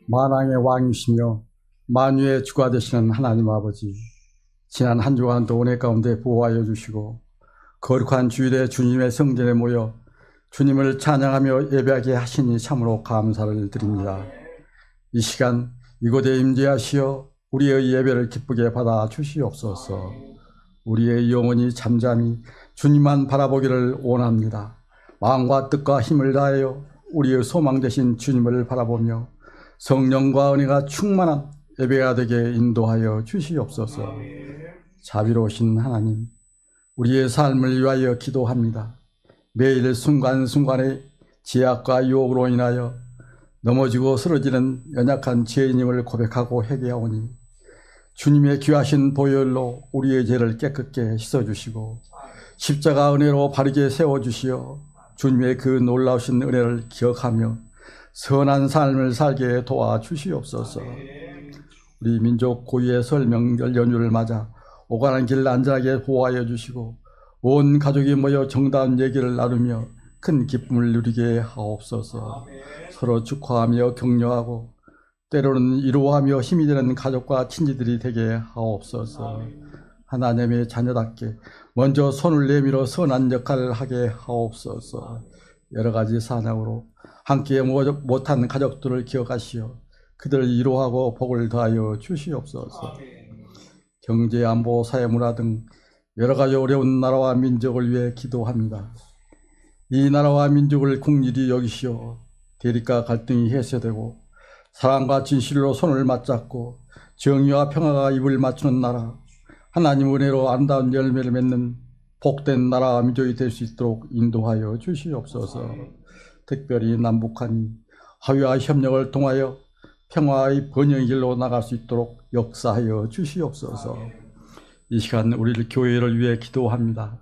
만왕의 왕이시며 만유의 주가 되시는 하나님 아버지, 지난 한 주간도 은혜 가운데 보호하여 주시고 거룩한 주일에 주님의 성전에 모여 주님을 찬양하며 예배하게 하시니 참으로 감사를 드립니다. 이 시간 이곳에 임재하시어 우리의 예배를 기쁘게 받아 주시옵소서. 우리의 영혼이 잠잠히 주님만 바라보기를 원합니다. 마음과 뜻과 힘을 다하여 우리의 소망 되신 주님을 바라보며 성령과 은혜가 충만한 예배가 되게 인도하여 주시옵소서. 자비로우신 하나님, 우리의 삶을 위하여 기도합니다. 매일 순간순간의 제약과 유혹으로 인하여 넘어지고 쓰러지는 연약한 죄인임을 고백하고 회개하오니 주님의 귀하신 보혈로 우리의 죄를 깨끗게 씻어주시고 십자가 은혜로 바르게 세워주시어 주님의 그 놀라우신 은혜를 기억하며 선한 삶을 살게 도와주시옵소서. 우리 민족 고유의 설 명절 연휴를 맞아 오가는 길 안전하게 보호하여 주시고 온 가족이 모여 정다운 얘기를 나누며 큰 기쁨을 누리게 하옵소서. 서로 축하하며 격려하고 때로는 이루어하며 힘이 되는 가족과 친지들이 되게 하옵소서. 하나님의 자녀답게 먼저 손을 내밀어 선한 역할을 하게 하옵소서. 여러 가지 사냥으로 함께 못한 가족들을 기억하시어 그들을 위로하고 복을 더하여 주시옵소서. 경제, 안보, 사회문화 등 여러 가지 어려운 나라와 민족을 위해 기도합니다. 이 나라와 민족을 국률이 여기시어 대립과 갈등이 해소되고 사랑과 진실로 손을 맞잡고 정의와 평화가 입을 맞추는 나라, 하나님 은혜로 아름다운 열매를 맺는 복된 나라와 민족이 될 수 있도록 인도하여 주시옵소서. 특별히 남북한이 화해와 협력을 통하여 평화의 번영의 길로 나갈 수 있도록 역사하여 주시옵소서. 이 시간 우리 교회를 위해 기도합니다.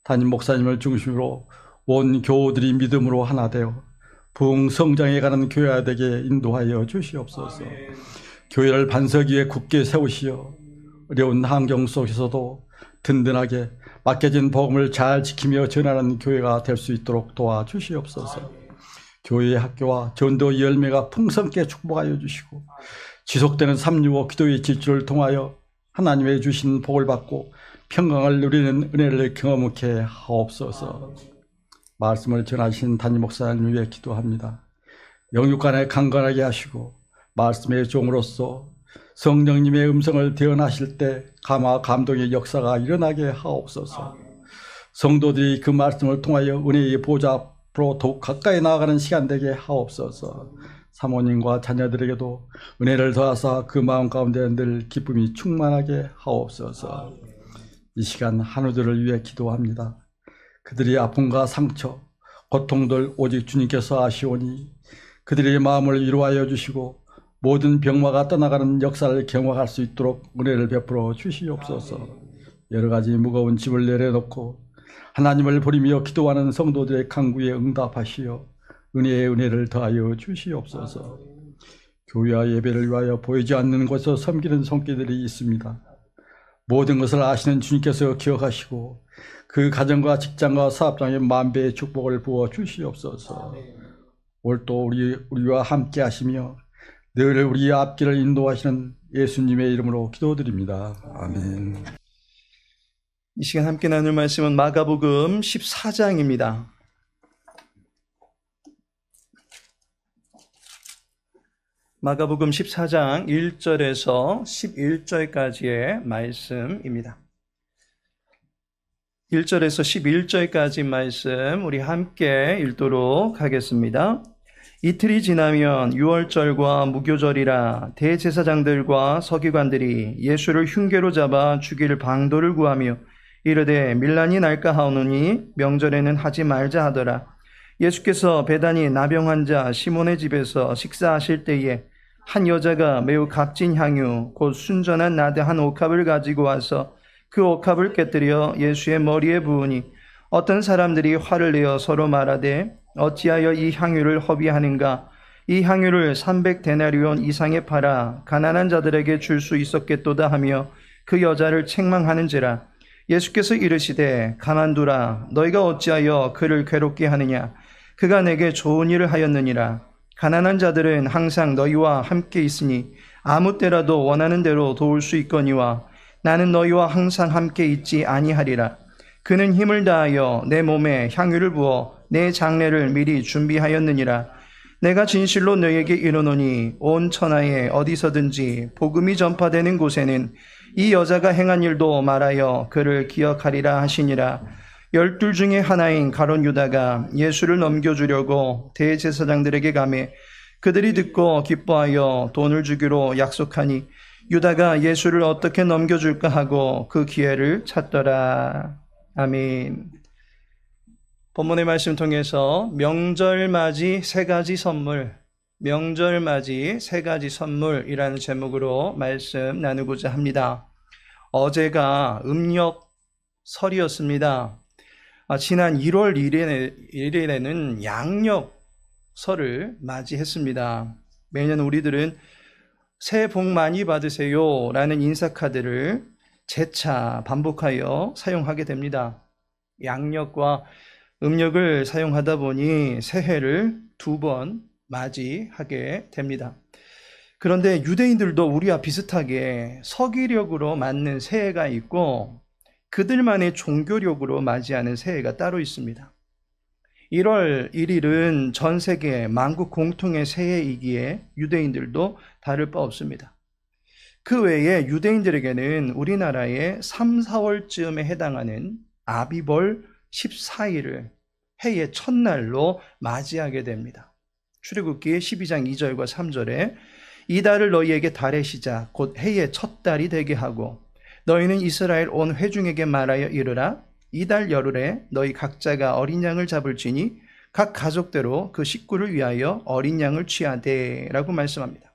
담임 목사님을 중심으로 온 교우들이 믿음으로 하나 되어 부흥 성장해 가는 교회가 되게 인도하여 주시옵소서. 교회를 반석 위에 굳게 세우시어 어려운 환경 속에서도 든든하게 맡겨진 복음을 잘 지키며 전하는 교회가 될 수 있도록 도와주시옵소서. 교회의 학교와 전도 열매가 풍성케 축복하여 주시고 지속되는 365 기도의 질주를 통하여 하나님의 주신 복을 받고 평강을 누리는 은혜를 경험케 하옵소서. 말씀을 전하신 담임 목사님 위해 기도합니다. 영육간에 강건하게 하시고 말씀의 종으로서 성령님의 음성을 대언하실 때 감화 감동의 역사가 일어나게 하옵소서. 성도들이 그 말씀을 통하여 은혜의 보좌 앞으로 더욱 가까이 나아가는 시간 되게 하옵소서. 사모님과 자녀들에게도 은혜를 더하사 그 마음 가운데 늘 기쁨이 충만하게 하옵소서. 이 시간 한우들을 위해 기도합니다. 그들의 아픔과 상처, 고통들 오직 주님께서 아시오니 그들의 마음을 위로하여 주시고 모든 병마가 떠나가는 역사를 경험할 수 있도록 은혜를 베풀어 주시옵소서. 여러 가지 무거운 짐을 내려놓고 하나님을 부리며 기도하는 성도들의 간구에 응답하시어 은혜의 은혜를 더하여 주시옵소서. 교회와 예배를 위하여 보이지 않는 곳에서 섬기는 손길들이 있습니다. 모든 것을 아시는 주님께서 기억하시고 그 가정과 직장과 사업장에 만배의 축복을 부어 주시옵소서. 오늘도 우리와 함께 하시며 늘 우리의 앞길을 인도하시는 예수님의 이름으로 기도드립니다. 아멘. 이 시간 함께 나눌 말씀은 마가복음 14장입니다. 마가복음 14장 1절에서 11절까지의 말씀입니다. 1절에서 11절까지 말씀 우리 함께 읽도록 하겠습니다. 이틀이 지나면 유월절과 무교절이라 대제사장들과 서기관들이 예수를 흉계로 잡아 죽일 방도를 구하며 이르되 밀란이 날까 하오노니 명절에는 하지 말자 하더라. 예수께서 베다니 나병 환자 시몬의 집에서 식사하실 때에 한 여자가 매우 값진 향유 곧 순전한 나드 한 옥합을 가지고 와서 그 옥합을 깨뜨려 예수의 머리에 부으니 어떤 사람들이 화를 내어 서로 말하되 어찌하여 이 향유를 허비하는가? 이 향유를 300데나리온 이상에 팔아 가난한 자들에게 줄 수 있었겠도다 하며 그 여자를 책망하는지라. 예수께서 이르시되 가만두라. 너희가 어찌하여 그를 괴롭게 하느냐? 그가 내게 좋은 일을 하였느니라. 가난한 자들은 항상 너희와 함께 있으니 아무 때라도 원하는 대로 도울 수 있거니와 나는 너희와 항상 함께 있지 아니하리라. 그는 힘을 다하여 내 몸에 향유를 부어 내 장례를 미리 준비하였느니라. 내가 진실로 너희에게 이르노니 온 천하에 어디서든지 복음이 전파되는 곳에는 이 여자가 행한 일도 말하여 그를 기억하리라 하시니라. 12 중에 하나인 가룟 유다가 예수를 넘겨주려고 대제사장들에게 가매 그들이 듣고 기뻐하여 돈을 주기로 약속하니 유다가 예수를 어떻게 넘겨줄까 하고 그 기회를 찾더라. 아멘. 본문의 말씀 통해서 명절맞이 세 가지 선물, 명절맞이 세 가지 선물이라는 제목으로 말씀 나누고자 합니다. 어제가 음력설이었습니다. 지난 1월 1일에는 양력설을 맞이했습니다. 매년 우리들은 새해 복 많이 받으세요 라는 인사카드를 재차 반복하여 사용하게 됩니다. 양력과 음력을 사용하다 보니 새해를 2번 맞이하게 됩니다. 그런데 유대인들도 우리와 비슷하게 서기력으로 맞는 새해가 있고 그들만의 종교력으로 맞이하는 새해가 따로 있습니다. 1월 1일은 전 세계 만국 공통의 새해이기에 유대인들도 다를 바 없습니다. 그 외에 유대인들에게는 우리나라의 3, 4월쯤에 해당하는 아비벌 14일을 해의 첫날로 맞이하게 됩니다. 출애굽기 12장 2절과 3절에 이 달을 너희에게 달의 시작 곧 해의 첫 달이 되게 하고 너희는 이스라엘 온 회중에게 말하여 이르라. 이 달 열흘에 너희 각자가 어린 양을 잡을지니 각 가족대로 그 식구를 위하여 어린 양을 취하되 라고 말씀합니다.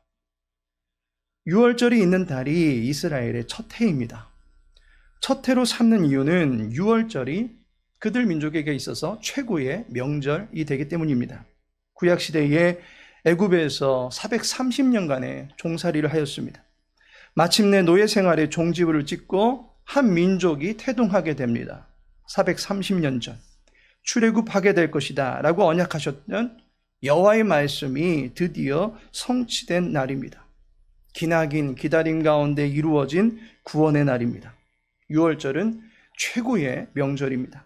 6월절이 있는 달이 이스라엘의 첫 해입니다. 첫 해로 삼는 이유는 6월절이 그들 민족에게 있어서 최고의 명절이 되기 때문입니다. 구약시대에 애굽에서 430년간의 종살이를 하였습니다. 마침내 노예 생활의 종지부를 찍고 한 민족이 태동하게 됩니다. 430년 전 출애굽하게 될 것이다 라고 언약하셨던 여호와의 말씀이 드디어 성취된 날입니다. 기나긴 기다림 가운데 이루어진 구원의 날입니다. 6월절은 최고의 명절입니다.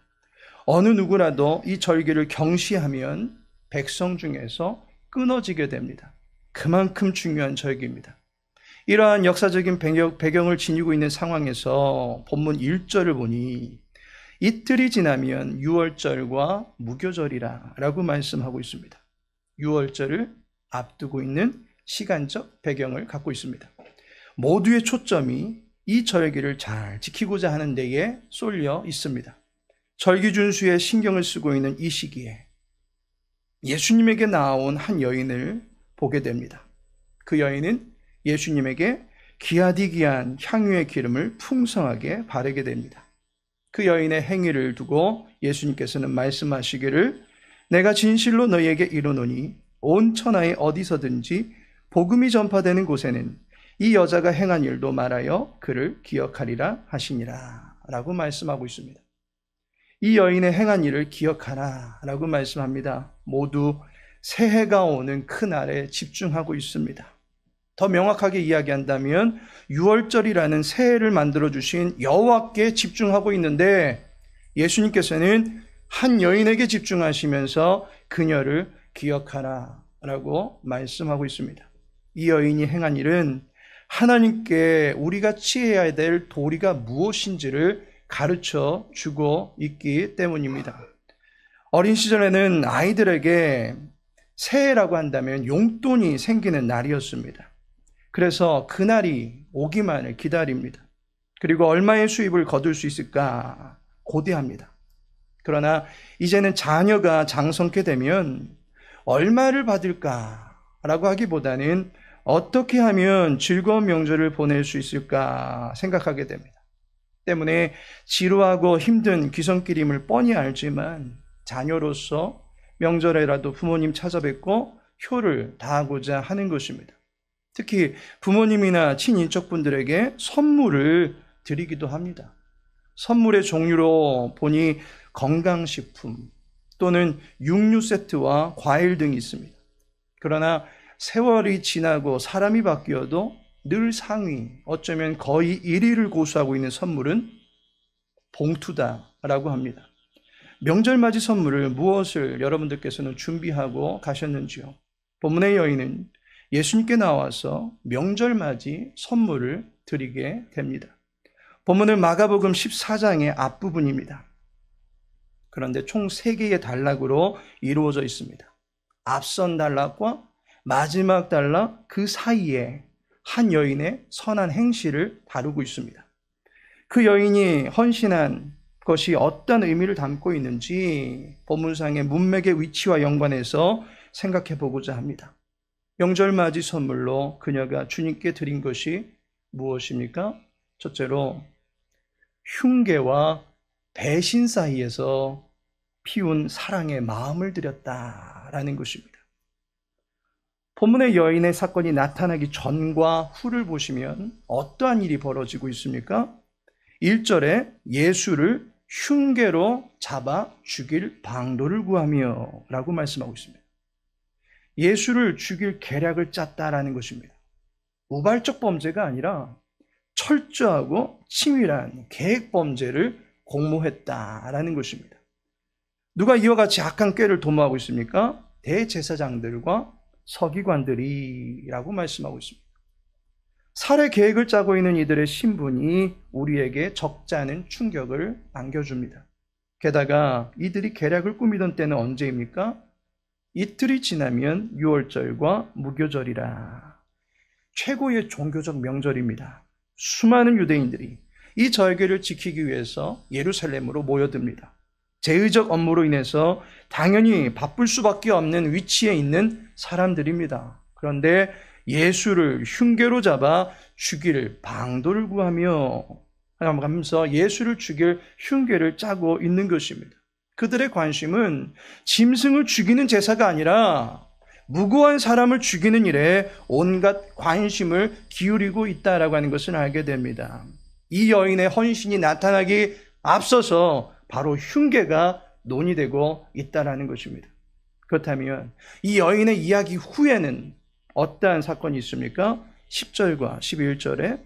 어느 누구라도 이 절기를 경시하면 백성 중에서 끊어지게 됩니다. 그만큼 중요한 절기입니다. 이러한 역사적인 배경을 지니고 있는 상황에서 본문 1절을 보니 이틀이 지나면 6월절과 무교절이라 라고 말씀하고 있습니다. 6월절을 앞두고 있는 시간적 배경을 갖고 있습니다. 모두의 초점이 이 절기를 잘 지키고자 하는 데에 쏠려 있습니다. 절기 준수에 신경을 쓰고 있는 이 시기에 예수님에게 나온 한 여인을 보게 됩니다. 그 여인은 예수님에게 귀하디귀한 향유의 기름을 풍성하게 바르게 됩니다. 그 여인의 행위를 두고 예수님께서는 말씀하시기를 내가 진실로 너희에게 이르노니 온 천하에 어디서든지 복음이 전파되는 곳에는 이 여자가 행한 일도 말하여 그를 기억하리라 하시니라 라고 말씀하고 있습니다. 이 여인의 행한 일을 기억하라 라고 말씀합니다. 모두 새해가 오는 그날에 집중하고 있습니다. 더 명확하게 이야기한다면 6월절이라는 새해를 만들어주신 여호와께 집중하고 있는데 예수님께서는 한 여인에게 집중하시면서 그녀를 기억하라 라고 말씀하고 있습니다. 이 여인이 행한 일은 하나님께 우리가 취해야 될 도리가 무엇인지를 가르쳐 주고 있기 때문입니다. 어린 시절에는 아이들에게 새해라고 한다면 용돈이 생기는 날이었습니다. 그래서 그날이 오기만을 기다립니다. 그리고 얼마의 수입을 거둘 수 있을까 고대합니다. 그러나 이제는 자녀가 장성케 되면 얼마를 받을까라고 하기보다는 어떻게 하면 즐거운 명절을 보낼 수 있을까 생각하게 됩니다. 때문에 지루하고 힘든 귀성길임을 뻔히 알지만 자녀로서 명절에라도 부모님 찾아뵙고 효를 다하고자 하는 것입니다. 특히 부모님이나 친인척분들에게 선물을 드리기도 합니다. 선물의 종류로 보니 건강식품 또는 육류 세트와 과일 등이 있습니다. 그러나 세월이 지나고 사람이 바뀌어도 늘 상위, 어쩌면 거의 1위를 고수하고 있는 선물은 봉투다라고 합니다. 명절맞이 선물을 무엇을 여러분들께서는 준비하고 가셨는지요? 본문의 여인은 예수님께 나와서 명절맞이 선물을 드리게 됩니다. 본문은 마가복음 14장의 앞부분입니다. 그런데 총 3개의 단락으로 이루어져 있습니다. 앞선 단락과 마지막 단락 그 사이에 한 여인의 선한 행실을 다루고 있습니다. 그 여인이 헌신한 것이 어떤 의미를 담고 있는지 본문상의 문맥의 위치와 연관해서 생각해 보고자 합니다. 명절맞이 선물로 그녀가 주님께 드린 것이 무엇입니까? 첫째로 흉계와 배신 사이에서 피운 사랑의 마음을 드렸다라는 것입니다. 본문의 여인의 사건이 나타나기 전과 후를 보시면 어떠한 일이 벌어지고 있습니까? 1절에 예수를 흉계로 잡아 죽일 방도를 구하며 라고 말씀하고 있습니다. 예수를 죽일 계략을 짰다라는 것입니다. 우발적 범죄가 아니라 철저하고 치밀한 계획 범죄를 공모했다라는 것입니다. 누가 이와 같이 악한 꾀를 도모하고 있습니까? 대제사장들과 서기관들이라고 말씀하고 있습니다. 살해 계획을 짜고 있는 이들의 신분이 우리에게 적지 않은 충격을 안겨줍니다. 게다가 이들이 계략을 꾸미던 때는 언제입니까? 이틀이 지나면 유월절과 무교절이라. 최고의 종교적 명절입니다. 수많은 유대인들이 이 절기를 지키기 위해서 예루살렘으로 모여듭니다. 제의적 업무로 인해서 당연히 바쁠 수밖에 없는 위치에 있는 사람들입니다. 그런데 예수를 흉계로 잡아 죽일 방도를 구하며 하면서 예수를 죽일 흉계를 짜고 있는 것입니다. 그들의 관심은 짐승을 죽이는 제사가 아니라 무고한 사람을 죽이는 일에 온갖 관심을 기울이고 있다라고 하는 것을 알게 됩니다. 이 여인의 헌신이 나타나기 앞서서 바로 흉계가 논의되고 있다라는 것입니다. 그렇다면 이 여인의 이야기 후에는 어떠한 사건이 있습니까? 10절과 11절에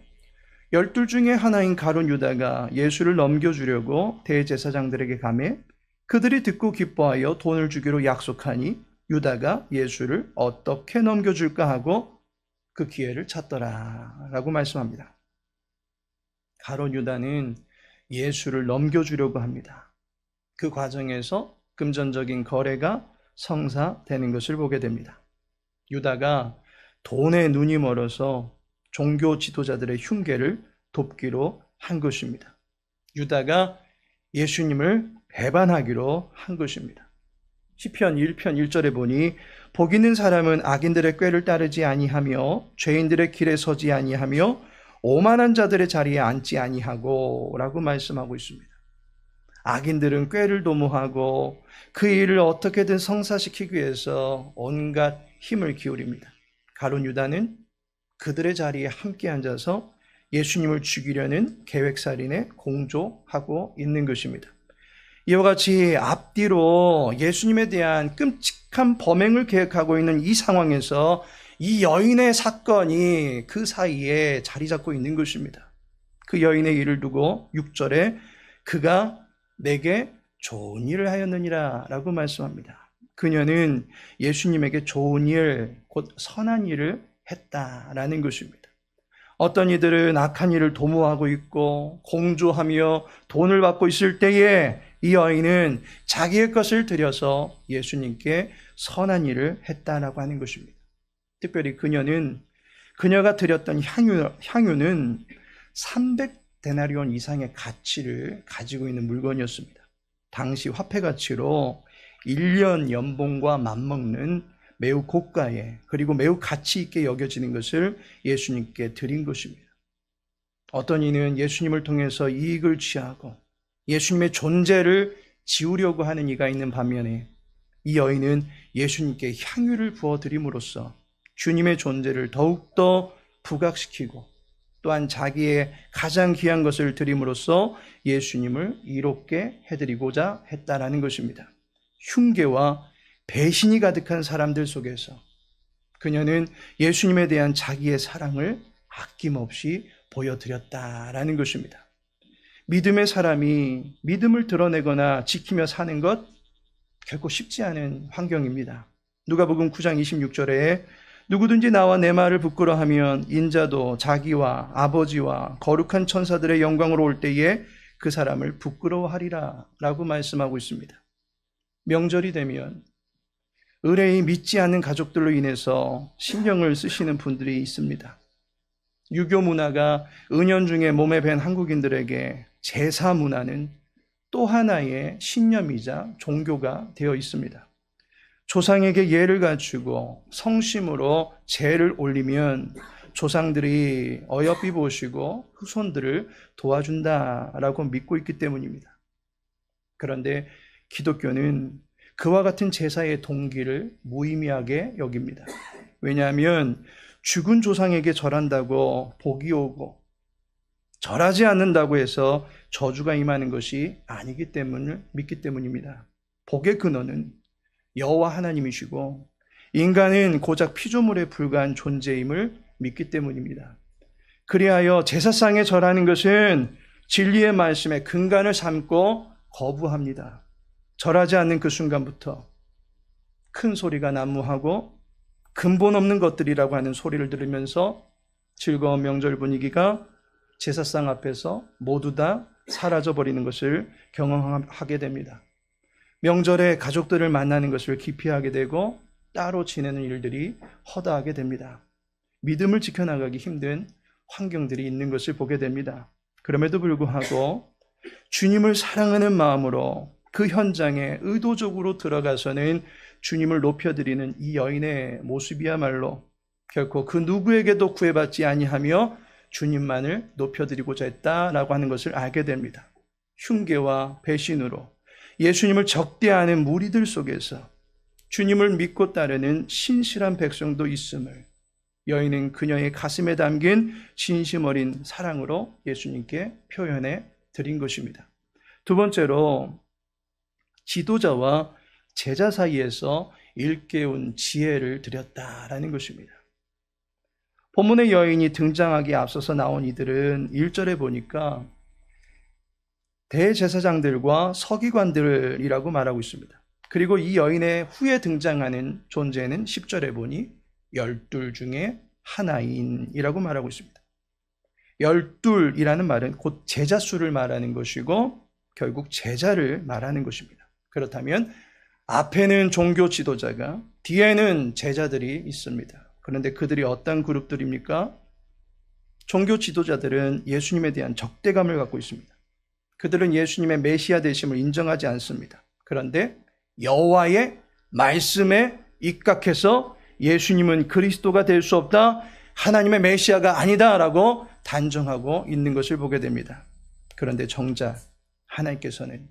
12 중에 하나인 가룟 유다가 예수를 넘겨주려고 대제사장들에게 가매 그들이 듣고 기뻐하여 돈을 주기로 약속하니 유다가 예수를 어떻게 넘겨줄까 하고 그 기회를 찾더라 라고 말씀합니다. 가룟 유다는 예수를 넘겨주려고 합니다. 그 과정에서 금전적인 거래가 성사되는 것을 보게 됩니다. 유다가 돈에 눈이 멀어서 종교 지도자들의 흉계를 돕기로 한 것입니다. 유다가 예수님을 배반하기로 한 것입니다. 시편 1편 1절에 보니 복 있는 사람은 악인들의 꾀를 따르지 아니하며 죄인들의 길에 서지 아니하며 오만한 자들의 자리에 앉지 아니하고 라고 말씀하고 있습니다. 악인들은 꾀를 도모하고 그 일을 어떻게든 성사시키기 위해서 온갖 힘을 기울입니다. 가룟 유다는 그들의 자리에 함께 앉아서 예수님을 죽이려는 계획살인에 공조하고 있는 것입니다. 이와 같이 앞뒤로 예수님에 대한 끔찍한 범행을 계획하고 있는 이 상황에서 이 여인의 사건이 그 사이에 자리 잡고 있는 것입니다. 그 여인의 일을 두고 6절에 그가 내게 좋은 일을 하였느니라 라고 말씀합니다. 그녀는 예수님에게 좋은 일, 곧 선한 일을 했다라는 것입니다. 어떤 이들은 악한 일을 도모하고 있고 공조하며 돈을 받고 있을 때에 이 여인은 자기의 것을 들여서 예수님께 선한 일을 했다라고 하는 것입니다. 특별히 그녀가 드렸던 향유는 300데나리온 이상의 가치를 가지고 있는 물건이었습니다. 당시 화폐 가치로 1년 연봉과 맞먹는 매우 고가의 그리고 매우 가치 있게 여겨지는 것을 예수님께 드린 것입니다. 어떤 이는 예수님을 통해서 이익을 취하고 예수님의 존재를 지우려고 하는 이가 있는 반면에 이 여인은 예수님께 향유를 부어드림으로써 주님의 존재를 더욱더 부각시키고 또한 자기의 가장 귀한 것을 드림으로써 예수님을 이롭게 해드리고자 했다라는 것입니다. 흉계와 배신이 가득한 사람들 속에서 그녀는 예수님에 대한 자기의 사랑을 아낌없이 보여드렸다라는 것입니다. 믿음의 사람이 믿음을 드러내거나 지키며 사는 것 결코 쉽지 않은 환경입니다. 누가복음 9장 26절에 누구든지 나와 내 말을 부끄러하면 인자도 자기와 아버지와 거룩한 천사들의 영광으로 올 때에 그 사람을 부끄러워하리라 라고 말씀하고 있습니다. 명절이 되면 의뢰이 믿지 않는 가족들로 인해서 신경을 쓰시는 분들이 있습니다. 유교 문화가 은연중에 몸에 밴 한국인들에게 제사 문화는 또 하나의 신념이자 종교가 되어 있습니다. 조상에게 예를 갖추고 성심으로 제를 올리면 조상들이 어여삐 보시고 후손들을 도와준다라고 믿고 있기 때문입니다. 그런데 기독교는 그와 같은 제사의 동기를 무의미하게 여깁니다. 왜냐하면 죽은 조상에게 절한다고 복이 오고 절하지 않는다고 해서 저주가 임하는 것이 아니기 때문을 믿기 때문입니다. 복의 근원은 여호와 하나님이시고 인간은 고작 피조물에 불과한 존재임을 믿기 때문입니다. 그리하여 제사상에 절하는 것은 진리의 말씀에 근간을 삼고 거부합니다. 절하지 않는 그 순간부터 큰 소리가 난무하고 근본 없는 것들이라고 하는 소리를 들으면서 즐거운 명절 분위기가 제사상 앞에서 모두 다 사라져버리는 것을 경험하게 됩니다. 명절에 가족들을 만나는 것을 기피하게 되고 따로 지내는 일들이 허다하게 됩니다. 믿음을 지켜나가기 힘든 환경들이 있는 것을 보게 됩니다. 그럼에도 불구하고 주님을 사랑하는 마음으로 그 현장에 의도적으로 들어가서는 주님을 높여드리는 이 여인의 모습이야말로 결코 그 누구에게도 구애받지 아니하며 주님만을 높여드리고자 했다라고 하는 것을 알게 됩니다. 흉계와 배신으로 예수님을 적대하는 무리들 속에서 주님을 믿고 따르는 신실한 백성도 있음을 여인은 그녀의 가슴에 담긴 진심 어린 사랑으로 예수님께 표현해 드린 것입니다. 두 번째로 지도자와 제자 사이에서 일깨운 지혜를 드렸다라는 것입니다. 본문의 여인이 등장하기에 앞서서 나온 이들은 1절에 보니까 대제사장들과 서기관들이라고 말하고 있습니다. 그리고 이 여인의 후에 등장하는 존재는 10절에 보니 12 중에 하나인이라고 말하고 있습니다. 12이라는 말은 곧 제자 수를 말하는 것이고 결국 제자를 말하는 것입니다. 그렇다면 앞에는 종교 지도자가 뒤에는 제자들이 있습니다. 그런데 그들이 어떤 그룹들입니까? 종교 지도자들은 예수님에 대한 적대감을 갖고 있습니다. 그들은 예수님의 메시아 되심을 인정하지 않습니다. 그런데 여호와의 말씀에 입각해서 예수님은 그리스도가 될 수 없다, 하나님의 메시아가 아니다라고 단정하고 있는 것을 보게 됩니다. 그런데 정작 하나님께서는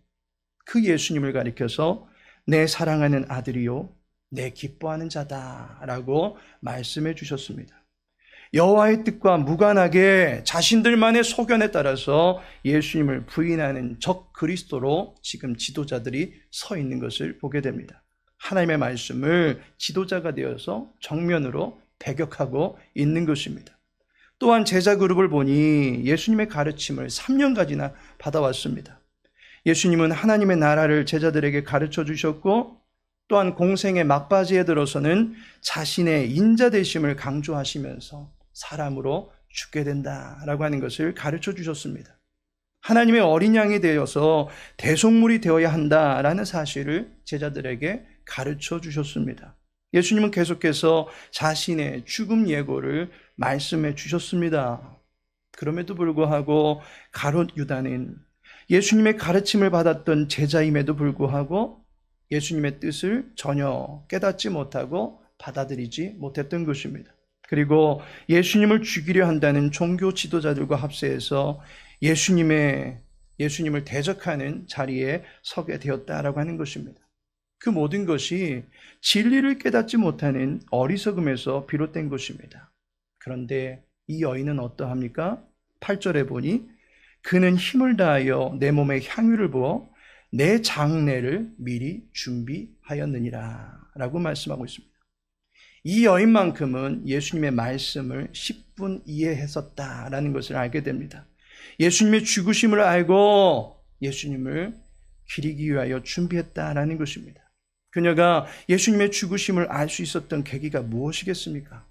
그 예수님을 가리켜서 내 사랑하는 아들이요 내 기뻐하는 자다라고 말씀해 주셨습니다. 여호와의 뜻과 무관하게 자신들만의 소견에 따라서 예수님을 부인하는 적 그리스도로 지금 지도자들이 서 있는 것을 보게 됩니다. 하나님의 말씀을 지도자가 되어서 정면으로 배격하고 있는 것입니다. 또한 제자 그룹을 보니 예수님의 가르침을 3년까지나 받아왔습니다. 예수님은 하나님의 나라를 제자들에게 가르쳐 주셨고 또한 공생의 막바지에 들어서는 자신의 인자 되심을 강조하시면서 사람으로 죽게 된다라고 하는 것을 가르쳐 주셨습니다. 하나님의 어린 양이 되어서 대속물이 되어야 한다라는 사실을 제자들에게 가르쳐 주셨습니다. 예수님은 계속해서 자신의 죽음 예고를 말씀해 주셨습니다. 그럼에도 불구하고 가롯 유다는 예수님의 가르침을 받았던 제자임에도 불구하고 예수님의 뜻을 전혀 깨닫지 못하고 받아들이지 못했던 것입니다. 그리고 예수님을 죽이려 한다는 종교 지도자들과 합세해서 예수님을 대적하는 자리에 서게 되었다라고 하는 것입니다. 그 모든 것이 진리를 깨닫지 못하는 어리석음에서 비롯된 것입니다. 그런데 이 여인은 어떠합니까? 8절에 보니 그는 힘을 다하여 내 몸에 향유를 부어 내 장례를 미리 준비하였느니라 라고 말씀하고 있습니다. 이 여인만큼은 예수님의 말씀을 10분 이해했었다라는 것을 알게 됩니다. 예수님의 죽으심을 알고 예수님을 기리기 위하여 준비했다라는 것입니다. 그녀가 예수님의 죽으심을 알 수 있었던 계기가 무엇이겠습니까?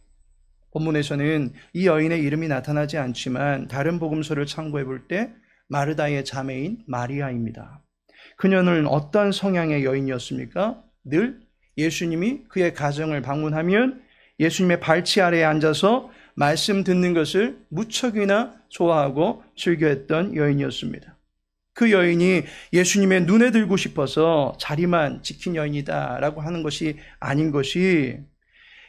본문에서는 이 여인의 이름이 나타나지 않지만 다른 복음서를 참고해 볼 때 마르다의 자매인 마리아입니다. 그녀는 어떤 성향의 여인이었습니까? 늘 예수님이 그의 가정을 방문하면 예수님의 발치 아래에 앉아서 말씀 듣는 것을 무척이나 좋아하고 즐겨했던 여인이었습니다. 그 여인이 예수님의 눈에 들고 싶어서 자리만 지킨 여인이다라고 하는 것이 아닌 것이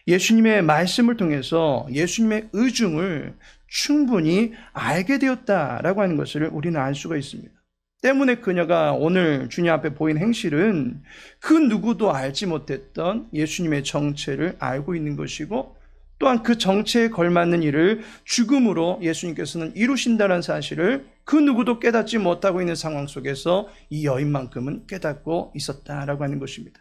예수님의 말씀을 통해서 예수님의 의중을 충분히 알게 되었다라고 하는 것을 우리는 알 수가 있습니다. 때문에 그녀가 오늘 주님 앞에 보인 행실은 그 누구도 알지 못했던 예수님의 정체를 알고 있는 것이고 또한 그 정체에 걸맞는 일을 죽음으로 예수님께서는 이루신다는 사실을 그 누구도 깨닫지 못하고 있는 상황 속에서 이 여인만큼은 깨닫고 있었다라고 하는 것입니다.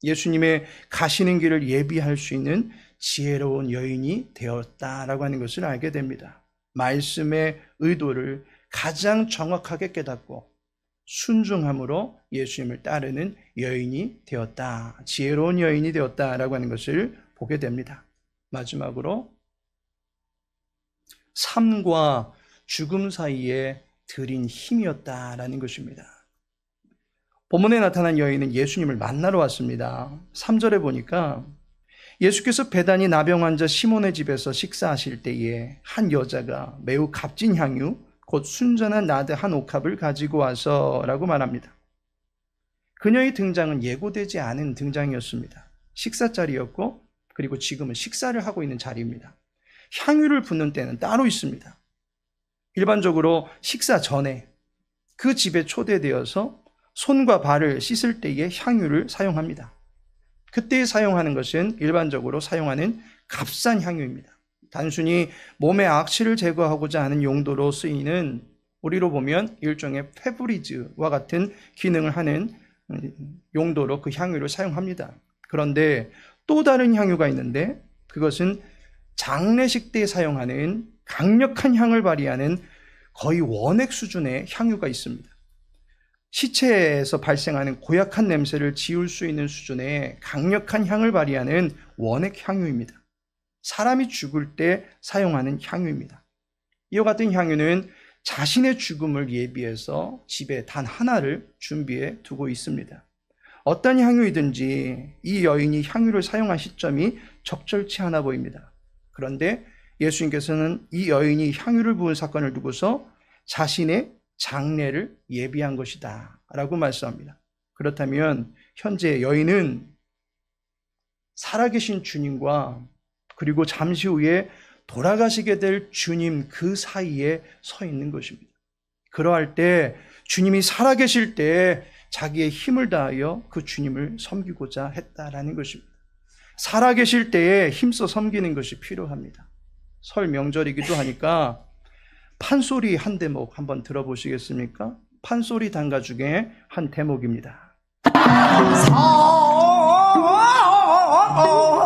예수님의 가시는 길을 예비할 수 있는 지혜로운 여인이 되었다라고 하는 것을 알게 됩니다. 말씀의 의도를 가장 정확하게 깨닫고 순종함으로 예수님을 따르는 여인이 되었다. 지혜로운 여인이 되었다라고 하는 것을 보게 됩니다. 마지막으로 삶과 죽음 사이에 들인 힘이었다라는 것입니다. 본문에 나타난 여인은 예수님을 만나러 왔습니다. 3절에 보니까 예수께서 베다니 나병 환자 시몬의 집에서 식사하실 때에 한 여자가 매우 값진 향유 곧 순전한 나드 한 옥합을 가지고 와서 라고 말합니다. 그녀의 등장은 예고되지 않은 등장이었습니다. 식사 자리였고 그리고 지금은 식사를 하고 있는 자리입니다. 향유를 붓는 때는 따로 있습니다. 일반적으로 식사 전에 그 집에 초대되어서 손과 발을 씻을 때에 향유를 사용합니다. 그때 사용하는 것은 일반적으로 사용하는 값싼 향유입니다. 단순히 몸의 악취를 제거하고자 하는 용도로 쓰이는 우리로 보면 일종의 페브리즈와 같은 기능을 하는 용도로 그 향유를 사용합니다. 그런데 또 다른 향유가 있는데 그것은 장례식 때 사용하는 강력한 향을 발휘하는 거의 원액 수준의 향유가 있습니다. 시체에서 발생하는 고약한 냄새를 지울 수 있는 수준의 강력한 향을 발휘하는 원액 향유입니다. 사람이 죽을 때 사용하는 향유입니다. 이와 같은 향유는 자신의 죽음을 예비해서 집에 단 하나를 준비해 두고 있습니다. 어떤 향유이든지 이 여인이 향유를 사용한 시점이 적절치 않아 보입니다. 그런데 예수님께서는 이 여인이 향유를 부은 사건을 두고서 자신의 장례를 예비한 것이다 라고 말씀합니다. 그렇다면 현재 여인은 살아계신 주님과 그리고 잠시 후에 돌아가시게 될 주님 그 사이에 서 있는 것입니다. 그러할 때 주님이 살아계실 때 자기의 힘을 다하여 그 주님을 섬기고자 했다라는 것입니다. 살아계실 때에 힘써 섬기는 것이 필요합니다. 설 명절이기도 하니까 판소리 한 대목 한번 들어보시겠습니까? 판소리 단가 중에 한 대목입니다.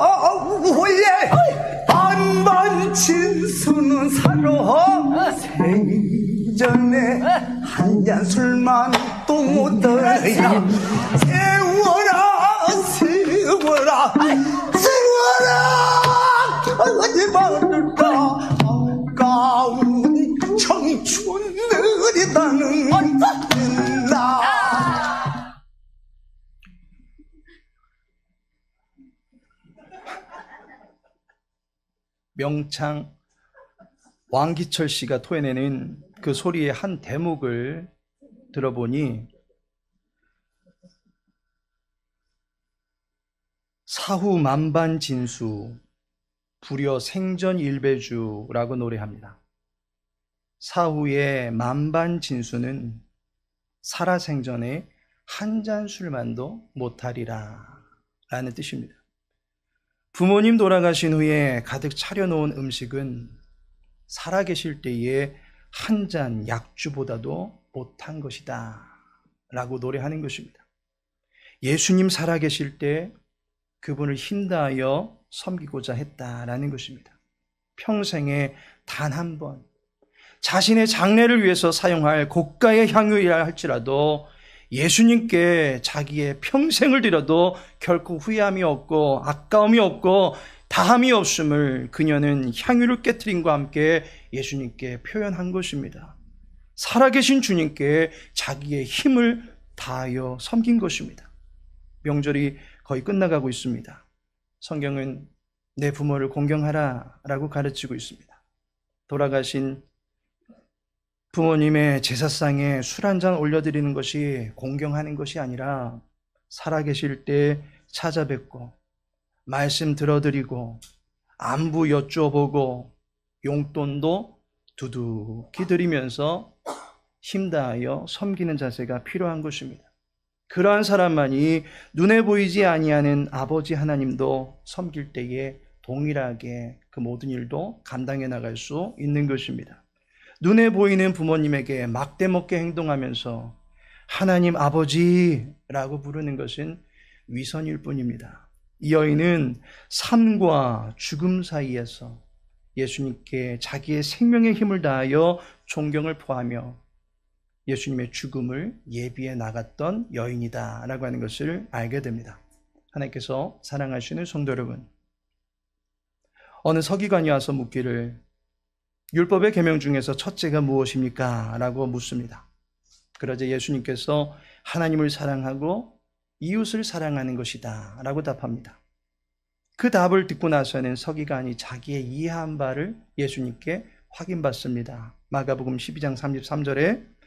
사후에 반반 진수는 사러 생전에 한 잔 술만 또 못하야 세워라 세워라 세워라 어디 말을까 아까운 청춘 느리다는 나 명창 왕기철 씨가 토해내는 그 소리의 한 대목을 들어보니 사후 만반진수 불여 생전일배주라고 노래합니다. 사후의 만반진수는 살아생전에 한 잔 술만도 못하리라 라는 뜻입니다. 부모님 돌아가신 후에 가득 차려놓은 음식은 살아계실 때에 한 잔 약주보다도 못한 것이다 라고 노래하는 것입니다. 예수님 살아계실 때 그분을 힘다하여 섬기고자 했다라는 것입니다. 평생에 단 한 번 자신의 장래를 위해서 사용할 고가의 향유이라 할지라도 예수님께 자기의 평생을 들여도 결코 후회함이 없고 아까움이 없고 다함이 없음을 그녀는 향유를 깨트림과 함께 예수님께 표현한 것입니다. 살아계신 주님께 자기의 힘을 다하여 섬긴 것입니다. 명절이 거의 끝나가고 있습니다. 성경은 내 부모를 공경하라 라고 가르치고 있습니다. 돌아가신 부모님의 제사상에 술 한 잔 올려드리는 것이 공경하는 것이 아니라 살아계실 때 찾아뵙고 말씀 들어드리고 안부 여쭤보고 용돈도 두둑히 드리면서 힘다하여 섬기는 자세가 필요한 것입니다. 그러한 사람만이 눈에 보이지 아니하는 아버지 하나님도 섬길 때에 동일하게 그 모든 일도 감당해 나갈 수 있는 것입니다. 눈에 보이는 부모님에게 막대먹게 행동하면서 하나님 아버지라고 부르는 것은 위선일 뿐입니다. 이 여인은 삶과 죽음 사이에서 예수님께 자기의 생명의 힘을 다하여 존경을 포하며 예수님의 죽음을 예비해 나갔던 여인이다라고 하는 것을 알게 됩니다. 하나님께서 사랑하시는 성도 여러분, 어느 서기관이 와서 묻기를 율법의 계명 중에서 첫째가 무엇입니까? 라고 묻습니다. 그러자 예수님께서 하나님을 사랑하고 이웃을 사랑하는 것이다 라고 답합니다. 그 답을 듣고 나서는 서기관이 자기의 이해한 바를 예수님께 확인받습니다. 마가복음 12장 33절에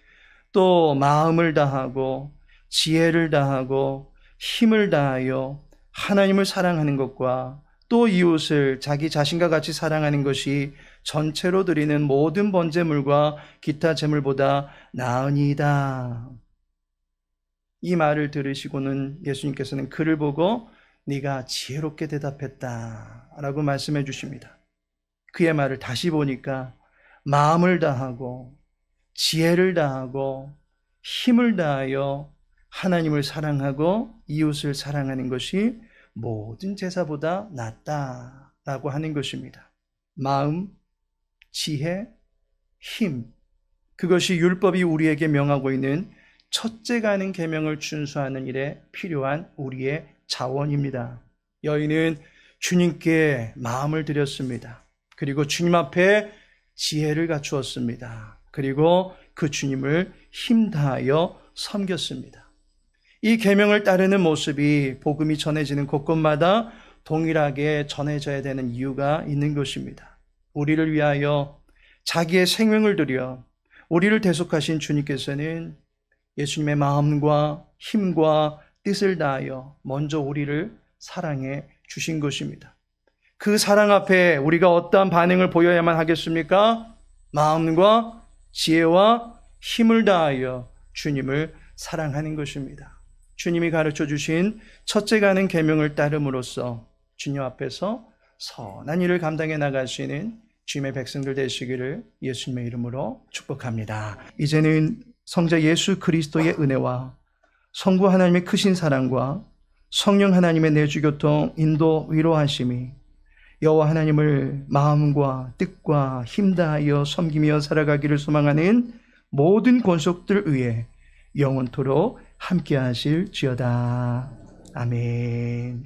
또 마음을 다하고 지혜를 다하고 힘을 다하여 하나님을 사랑하는 것과 또 이웃을 자기 자신과 같이 사랑하는 것이 전체로 드리는 모든 번제물과 기타 제물보다 나으니이다. 이 말을 들으시고는 예수님께서는 그를 보고 네가 지혜롭게 대답했다 라고 말씀해 주십니다. 그의 말을 다시 보니까 마음을 다하고 지혜를 다하고 힘을 다하여 하나님을 사랑하고 이웃을 사랑하는 것이 모든 제사보다 낫다라고 하는 것입니다. 마음, 지혜, 힘, 그것이 율법이 우리에게 명하고 있는 첫째가 하는 계명을 준수하는 일에 필요한 우리의 자원입니다. 여인은 주님께 마음을 드렸습니다. 그리고 주님 앞에 지혜를 갖추었습니다. 그리고 그 주님을 힘다하여 섬겼습니다. 이 계명을 따르는 모습이 복음이 전해지는 곳곳마다 동일하게 전해져야 되는 이유가 있는 것입니다. 우리를 위하여 자기의 생명을 들여 우리를 대속하신 주님께서는 예수님의 마음과 힘과 뜻을 다하여 먼저 우리를 사랑해 주신 것입니다. 그 사랑 앞에 우리가 어떠한 반응을 보여야만 하겠습니까? 마음과 지혜와 힘을 다하여 주님을 사랑하는 것입니다. 주님이 가르쳐 주신 첫째가 하는 계명을 따름으로써 주님 앞에서 선한 일을 감당해 나갈 수 있는 주님의 백성들 되시기를 예수님의 이름으로 축복합니다. 이제는 성자 예수 그리스도의 은혜와 성부 하나님의 크신 사랑과 성령 하나님의 내주교통 인도 위로하심이 여호와 하나님을 마음과 뜻과 힘 다하여 섬기며 살아가기를 소망하는 모든 권속들 위에 영원토록 함께 하실지어다. 아멘.